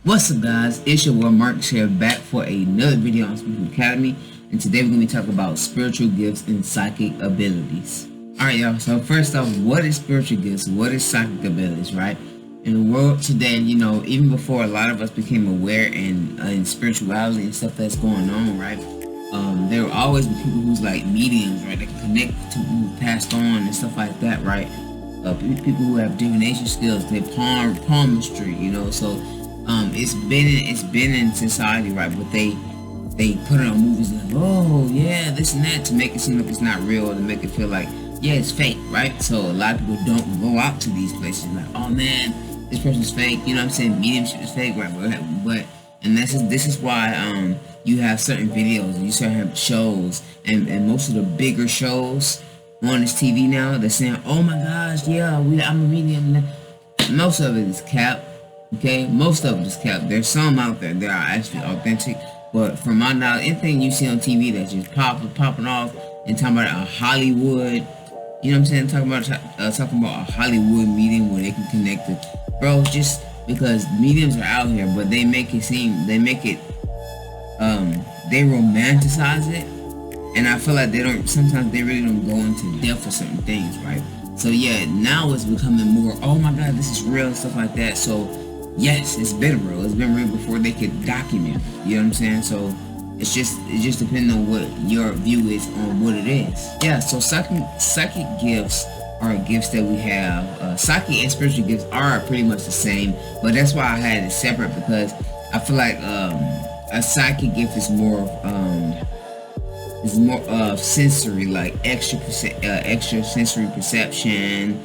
What's up, guys? It's your boy Mark here, back for another video on Speaking Academy, and today we're going to be talking about spiritual gifts and psychic abilities. Alright, y'all, so first off, what is spiritual gifts? What is psychic abilities, right? In the world today, you know, even before a lot of us became aware in spirituality and stuff that's going on, right? There will always be people who's like mediums, right? That can connect to who passed on and stuff like that, right? People who have divination skills, they palmistry, you know, so it's been in society, right? But they put it on movies like, oh yeah, this and that, to make it seem like it's not real, to make it feel like, yeah, it's fake, right? So a lot of people don't go out to these places like, oh man, this person's fake, you know what I'm saying? Mediumship is fake, right? But and this is why you have certain videos, you start having shows, and most of the bigger shows on this TV now, they're saying, oh my gosh, yeah, I'm a medium. Most of it is cap. Okay, most of it is cap. There's some out there that are actually authentic, but from my knowledge, anything you see on TV that's just popping off and talking about a Hollywood, you know what I'm saying? Talking about a Hollywood medium where they can connect it, bro. Just because mediums are out here, but they romanticize it, and I feel like sometimes they really don't go into depth for certain things, right? So yeah, now it's becoming more, oh my god, this is real, stuff like that. So yes, it's been real. It's been real before they could document. You know what I'm saying? So it's just depending on what your view is on what it is. Yeah. So psychic gifts are gifts that we have. Psychic and spiritual gifts are pretty much the same, but that's why I had it separate, because I feel like a psychic gift is more of sensory, like extra sensory perception.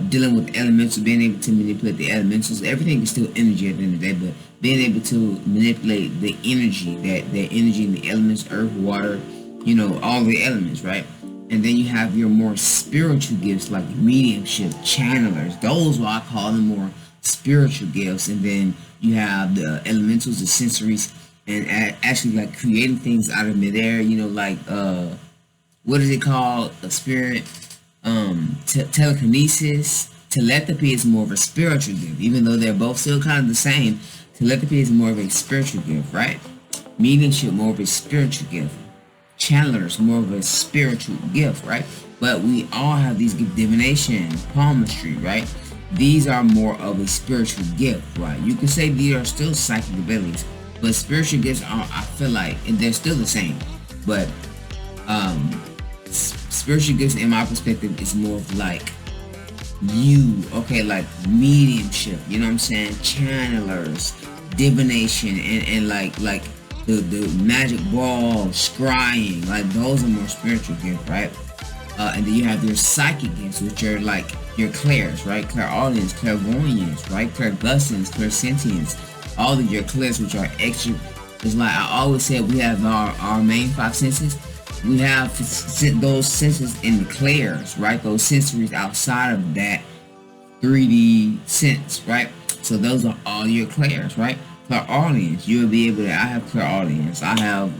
Dealing with elementals, being able to manipulate the elementals. Everything is still energy at the end of the day, but being able to manipulate the energy, that energy in the elements, earth, water, you know, all the elements, right? And then you have your more spiritual gifts like mediumship, channelers. Those what I call them more spiritual gifts. And then you have the elementals, the sensories, and actually like creating things out of midair. You know, like what is it called? A spirit. Telekinesis. Telepathy is more of a spiritual gift, even though they're both still kind of the same. Telepathy is more of a spiritual gift, right? Mediumship, more of a spiritual gift. Channelers, more of a spiritual gift, right? But we all have these gifts. Divination, palmistry, right? These are more of a spiritual gift, right? You can say these are still psychic abilities, but spiritual gifts are, I feel like, and they're still the same, but spiritual gifts, in my perspective, is more of like like mediumship, you know what I'm saying? Channelers, divination, and like the magic ball, scrying, like those are more spiritual gifts, right? And then you have your psychic gifts, which are like your clairs, right? Clairaudience, clairvoyance, right? Clairgustance, clairsentience, all of your clairs, which are extra. It's like I always said, we have our main five senses. We have those senses in the clairs, right? Those sensories outside of that 3D sense, right? So those are all your clairs, right? Clairaudience, you'll be able to, I have clairaudience, I have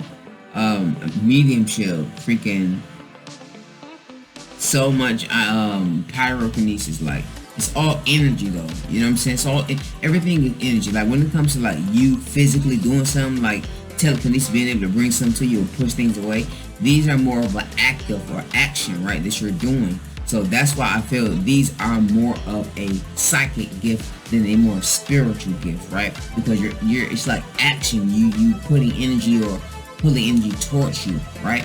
mediumship, freaking so much pyrokinesis, like it's all energy though, you know what I'm saying? So everything is energy. Like when it comes to like you physically doing something, like telekinesis, being able to bring something to you or push things away, these are more of an active or action, right, that you're doing. So that's why I feel these are more of a psychic gift than a more spiritual gift, right? Because you're it's like action, you putting energy or pulling energy towards you, right?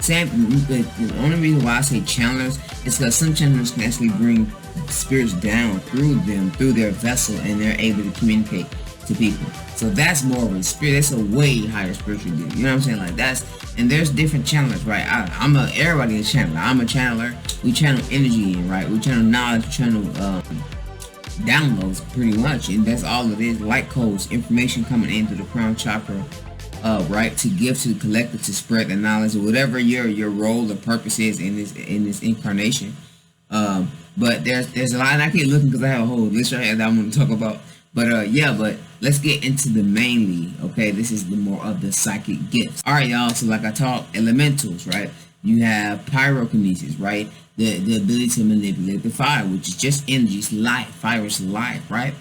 Same. The only reason why I say channelers is because some channelers can actually bring spirits down through them, through their vessel, and they're able to communicate to people. So that's more of a spirit. That's a way higher spiritual gift. You know what I'm saying? Like and there's different channelers, right? Everybody is a channeler. I'm a channeler. We channel energy in, right? We channel knowledge. We channel downloads, pretty much, and that's all it is. Light codes, information coming into the crown chakra, right? To give to the collective, to spread the knowledge, or whatever your role or purpose is in this incarnation. But there's a lot, and I keep looking because I have a whole list right here that I'm going to talk about. But yeah, but let's get into the mainly. Okay, this is the more of the psychic gifts. All right, y'all. So like I talked, elementals, right? You have pyrokinesis, right? The ability to manipulate the fire, which is just energy, it's life. Fire is life, right?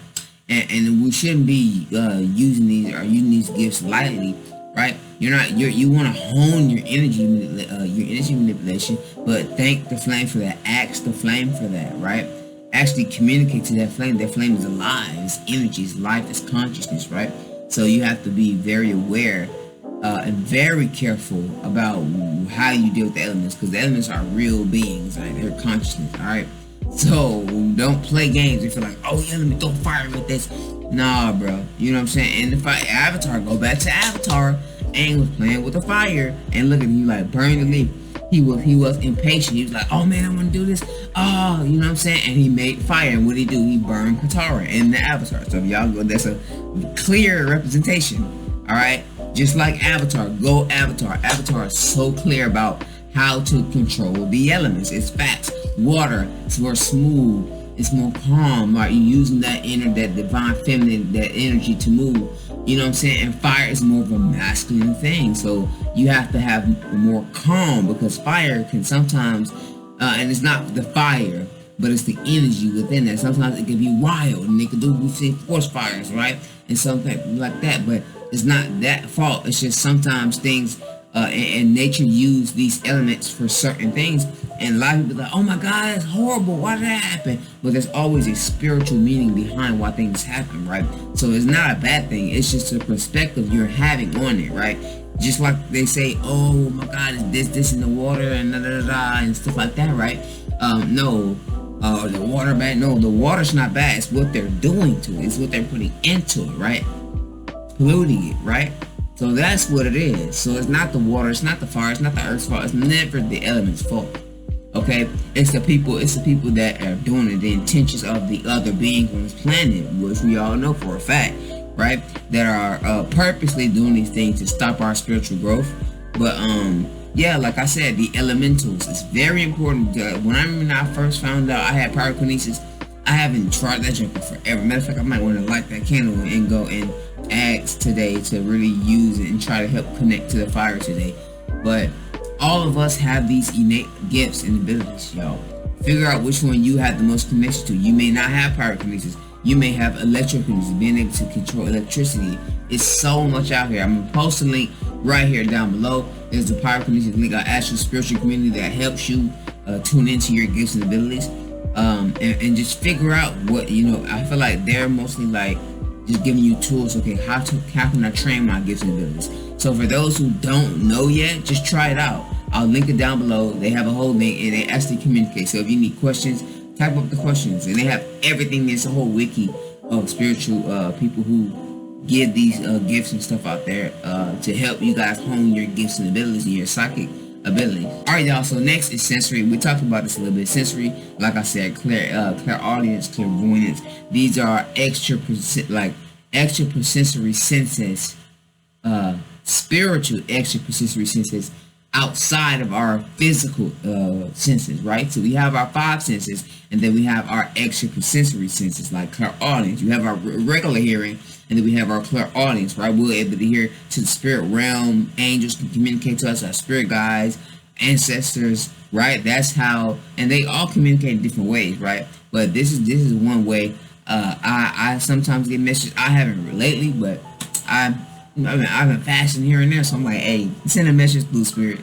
and we shouldn't be using these gifts lightly, right? You want to hone your energy manipulation, but thank the flame for that. Ask the flame for that, right? Actually communicate to that flame. That flame is alive. It's energy. It's life. It's consciousness, right? So you have to be very aware and very careful about how you deal with the elements, because the elements are real beings, like they're consciousness. All right. So don't play games if you're like, oh yeah, let me throw fire with this. Nah, bro. You know what I'm saying? And if Avatar, go back to Avatar, and was playing with the fire, and look at him, like burning the leaf. He was impatient. He was like, oh man, I want to do this. Oh, you know what I'm saying? And he made fire. And what did he do? He burned Katara in the Avatar. So if y'all go, that's a clear representation. All right. Just like Avatar, go Avatar. Avatar is so clear about how to control the elements. It's facts. Water, it's more smooth, it's more calm, right? You're using that divine feminine, that energy to move. You know what I'm saying? And fire is more of a masculine thing. So you have to have more calm, because fire can sometimes, and it's not the fire, but it's the energy within that. Sometimes it can be wild, and they can do, we say, forest fires, right? And something like that, but it's not that fault. It's just sometimes things and nature use these elements for certain things, and a lot of people are like, oh my god, that's horrible, why did that happen? But there's always a spiritual meaning behind why things happen, right? So it's not a bad thing, it's just a perspective you're having on it, right? Just like they say, oh my god, is this in the water, and da da da da, and stuff like that, right? No, the water bad. No, the water's not bad, it's what they're doing to it, it's what they're putting into it, right? Polluting it, right? So that's what it is. So it's not the water, it's not the fire, it's not the earth's fault, it's never the element's fault. Okay? It's the people that are doing it, the intentions of the other beings on this planet, which we all know for a fact, right? That are purposely doing these things to stop our spiritual growth. But yeah, like I said, the elementals, it's very important. When I first found out I had pyrokinesis, I haven't tried that junk forever. Matter of fact, I might want to light that candle and go and ask today to really use it and try to help connect to the fire today. But all of us have these innate gifts and abilities, y'all. Figure out which one you have the most connection to. You may not have pyrokinesis. You may have electrokinesis, being able to control electricity. It's so much out here. I'm going to post a link right here down below. There's the pyrokinesis link, our actual spiritual community that helps you tune into your gifts and abilities. And just figure out what, I feel like they're mostly like just giving you tools. Okay, how can I train my gifts and abilities? So for those who don't know yet, just try it out. I'll link it down below. They have a whole link, and they actually communicate. So if you need questions, type up the questions, and they have everything. There's a whole wiki of spiritual people who give these gifts and stuff out there to help you guys hone your gifts and abilities and your psychic abilities. Alright, y'all, so next is sensory. We talked about this a little bit. Sensory, like I said, clairaudience, clairvoyance. These are extra sensory senses, spiritual extra sensory senses outside of our physical senses, right? So we have our 5 senses, and then we have our extra sensory senses like clairaudience. You have our regular hearing, and then we have our clairaudience, right? We're able to hear to the spirit realm. Angels can communicate to us, our spirit guides, ancestors, right? That's how, and they all communicate in different ways, right? But this is one way. I sometimes get messages. I haven't lately, but I've been fasting here and there, so I'm like, hey, send a message through spirit.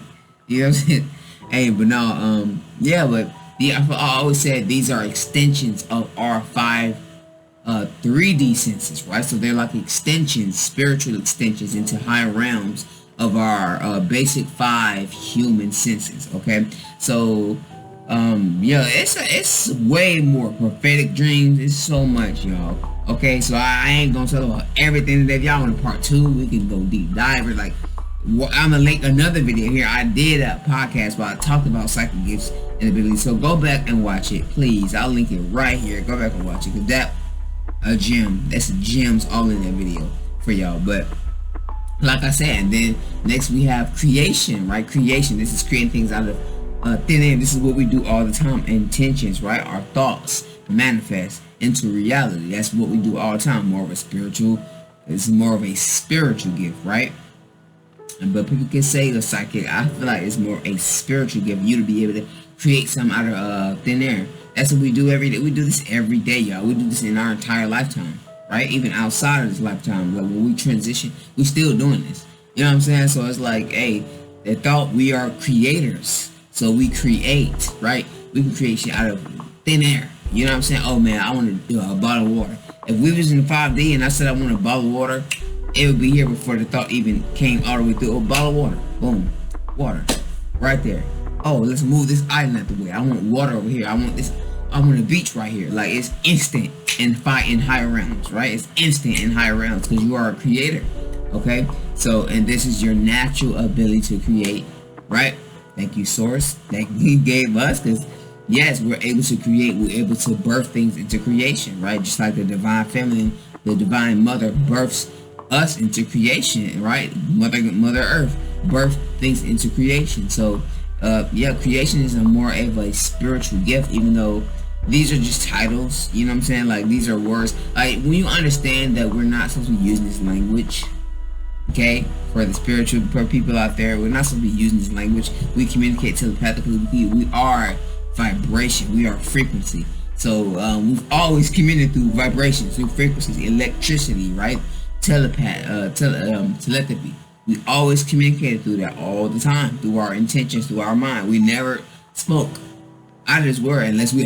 You know what I'm saying? Hey, but no, yeah, but I always said these are extensions of our 5 3D senses, right? So they're like extensions, spiritual extensions into higher realms of our basic 5 human senses. Okay, so yeah, it's way more prophetic dreams. It's so much, y'all. Okay, so I ain't gonna tell about everything today. If y'all want a part 2, we can go deep dive. Like, I'm gonna link another video here. I did a podcast where I talked about psychic gifts and abilities. So go back and watch it, please. I'll link it right here. Go back and watch it, because that a gem. That's gems all in that video for y'all. But like I said, and then next we have creation, right? Creation. This is creating things out of thin air. This is what we do all the time. Intentions, right? Our thoughts manifest into reality. That's what we do all the time. More of a spiritual. It's more of a spiritual gift, right? But people can say the psychic. I feel like it's more a spiritual gift. You to be able to create something out of thin air. That's what we do every day. We do this every day, y'all. We do this in our entire lifetime. right? Even outside of this lifetime, like when we transition, we still doing this. You know what I'm saying? So it's like, hey, they thought we are creators, so we create, right? We can create shit out of thin air. You know what I'm saying? Oh man, I want to do a bottle of water. If we was in 5D and I said I want a bottle of water, it would be here before the thought even came all the way through. A bottle of water, boom, water, right there. Oh, let's move this island out the way. I want water over here. I want a beach right here. Like, it's instant in higher realms, right? It's instant in higher realms because you are a creator. Okay, so and this is your natural ability to create, right? Thank you, source, that he gave us, because yes, we're able to create. We're able to birth things into creation, right? Just like the divine feminine, the divine mother births us into creation, right? Mother Earth birth things into creation. So yeah, creation is a more of a spiritual gift, even though these are just titles. You know what I'm saying? Like, these are words. Like, when you understand that we're not supposed to be using this language, okay, for the spiritual people out there, we're not supposed to be using this language. We communicate telepathically. We are vibration. We are frequency. So we've always communicated through vibrations, through frequencies, electricity, right? Telepathy. We always communicated through that all the time, through our intentions, through our mind. We never spoke out of this world unless we,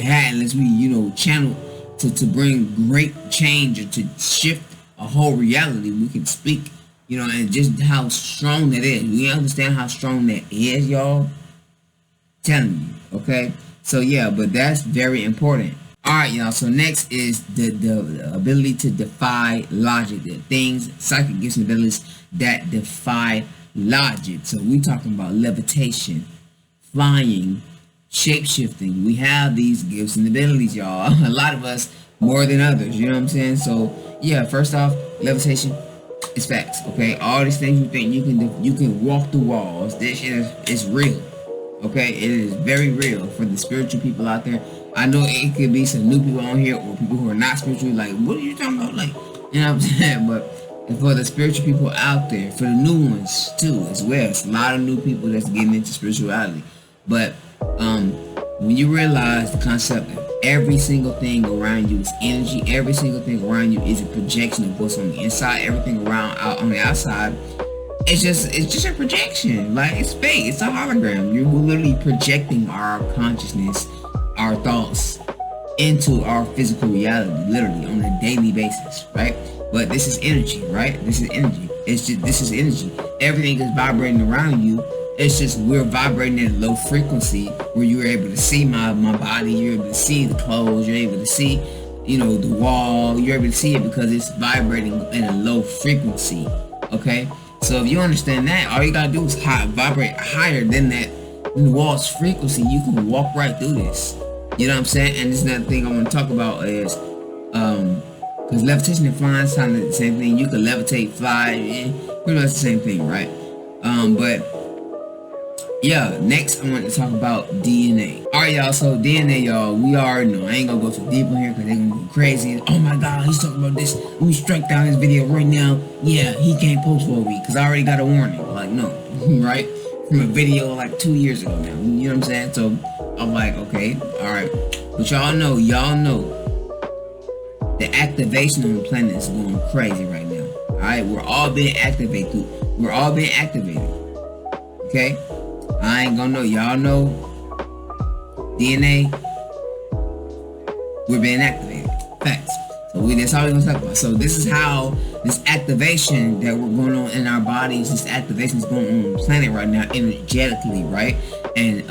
channel to bring great change or to shift a whole reality. We can speak, and just how strong that is. We understand how strong that is, y'all. Telling you, okay? So yeah, but that's very important. Alright, y'all, so next is the ability to defy logic. The things, psychic gifts and abilities that defy logic. So we talking about levitation, flying, shape-shifting. We have these gifts and abilities, y'all. A lot of us more than others, you know what I'm saying? So yeah, first off, levitation is facts, okay? All these things you think you can walk through walls. This shit is real, okay? It is very real for the spiritual people out there. I know it could be some new people on here or people who are not spiritual, like, what are you talking about? Like, you know what I'm saying? But for the spiritual people out there, for the new ones too, as well. It's a lot of new people that's getting into spirituality. But when you realize the concept of every single thing around you is energy, every single thing around you is a projection of what's on the inside, everything around out on the outside, it's just a projection. Like, it's fake. It's a hologram. You're literally projecting our consciousness, our thoughts into our physical reality, literally on a daily basis, right? But this is energy, right? This is energy. This is energy. Everything is vibrating around you. It's just we're vibrating at a low frequency where you're able to see my body, you're able to see the clothes, you're able to see, the wall, you're able to see it because it's vibrating in a low frequency, okay? So if you understand that, all you gotta do is vibrate higher than that, in the wall's frequency. You can walk right through this. You know what I'm saying? And this another thing I want to talk about is, because levitation and flying sound like the same thing. You can levitate, fly, pretty much the same thing, right? But yeah, next I want to talk about DNA. Alright, y'all, so DNA, y'all, we already know. I ain't gonna go too deep on here because they're gonna go crazy. Oh my god, he's talking about this. Let me strike down his video right now. Yeah, he can't post for a week because I already got a warning. Like, no, right? From a video like 2 years ago now. You know what I'm saying? So I'm like, okay, alright. But y'all know the activation on the planet is going crazy right now. Alright, we're all being activated. We're all being activated. Okay? I ain't gonna know. Y'all know DNA, we're being activated. Facts. So that's all we're gonna talk about. So this is how this activation that we're going on in our bodies, this activation is going on the planet right now, energetically, right? And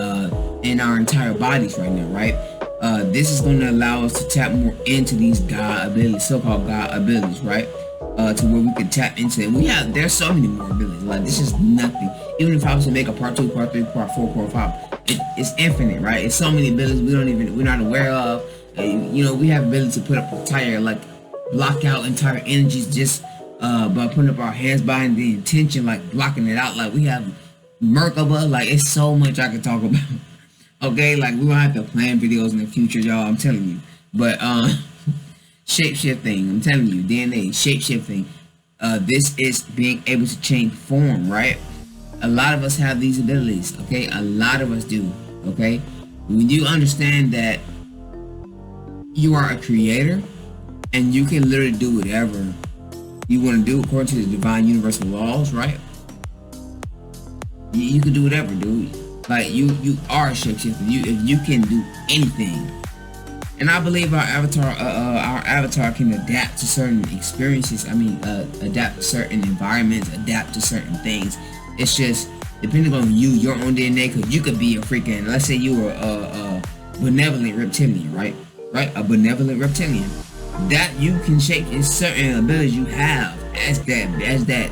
in our entire bodies right now, right? This is going to allow us to tap more into these God abilities, so-called God abilities, right? To where we can tap into it. There's so many more abilities. Like, this is nothing. Even if I was to make a part 2, part 3, part 4, part 5, it's infinite, right? It's so many abilities we're not aware of. We have ability to put up a entire, like, block out entire energies just by putting up our hands behind the intention, like blocking it out. Like, we have Merkaba. Like, it's so much I could talk about. Okay, like, we gonna have to plan videos in the future, y'all, I'm telling you. But shape-shifting, I'm telling you, DNA, shape-shifting, this is being able to change form, right? A lot of us have these abilities, okay? A lot of us do, okay? When you understand that you are a creator, and you can literally do whatever you want to do according to the divine universal laws, right? You can do whatever, dude. Like you are a shapeshifter. If you can do anything. And I believe our avatar can adapt to certain experiences. I mean, adapt to certain environments, adapt to certain things. It's just depending on you, your own DNA. Cause you could be a freaking, let's say you were a benevolent reptilian, right? A benevolent reptilian. That you can shape is certain abilities you have as that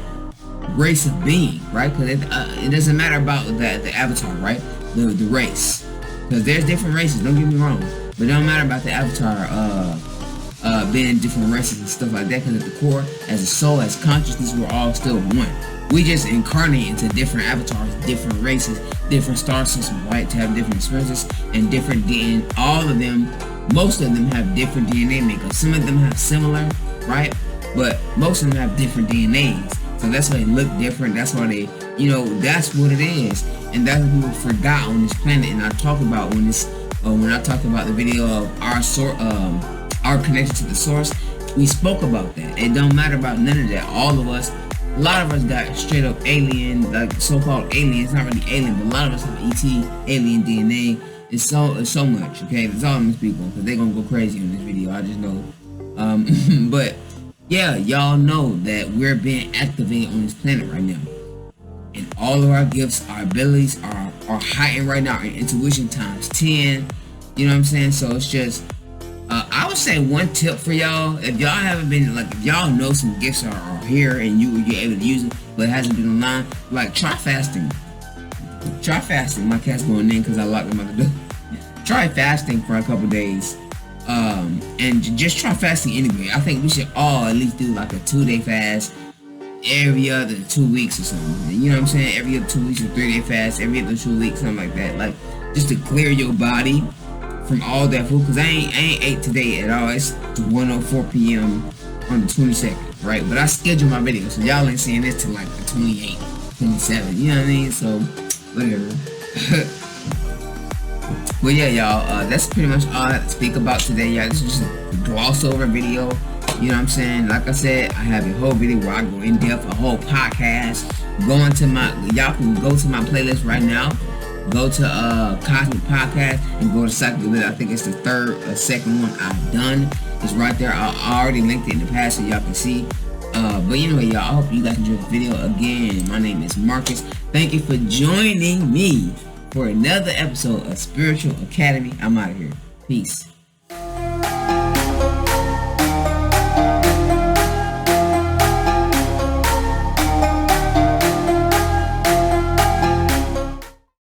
race of being, right? Because it doesn't matter about the avatar, right? The race, because there's different races. Don't get me wrong. But it don't matter about the avatar being different races and stuff like that, because at the core, as a soul, as consciousness, we're all still one. We just incarnate into different avatars, different races, different star systems, right? To have different experiences and different DNA. All of them, most of them have different DNA makeup. Some of them have similar, right? But most of them have different DNAs. So that's why they look different. That's why they, that's what it is. And that's what people forgot on this planet. And I talk about when I talked about the video of our connection to the source, we spoke about that. It don't matter about none of that. All of us, a lot of us got straight up alien, like so-called aliens. Not really alien, but a lot of us have ET, alien DNA. It's so much. Okay, that's all I'm gonna speak on because they're gonna go crazy on this video. I just know. But yeah, y'all know that we're being activated on this planet right now. And all of our gifts, our abilities are heightened right now. Our intuition times 10. You know what I'm saying? So it's just, I would say one tip for y'all. If y'all haven't been, like, if y'all know some gifts are here and you're able to use them, but it hasn't been online, like, try fasting. Try fasting. My cat's going in because I locked him out the door. Try fasting for a couple days. And just try fasting anyway. I think we should all at least do like a 2-day fast every other 2 weeks or something. You know what I'm saying? Every other 2 weeks or 3-day fast, every other 2 weeks, something like that. Like, just to clear your body from all that food. Cause I ain't ate today at all. It's 1:04 p.m. on the 22nd, right? But I scheduled my video, so y'all ain't seeing this till like the 28th, 27. You know what I mean? So whatever. But yeah, y'all, that's pretty much all I have to speak about today, y'all. This is just a gloss over video. You know what I'm saying? Like I said, I have a whole video where I go in depth, a whole podcast. Y'all can go to my playlist right now. Go to Cosmic Podcast and go to Psychic Ability. I think it's the third or second one I've done. It's right there. I already linked it in the past so y'all can see. But anyway, y'all, I hope you guys enjoyed the video. Again, my name is Marcus. Thank you for joining me for another episode of Spiritual Academy. I'm out of here. Peace.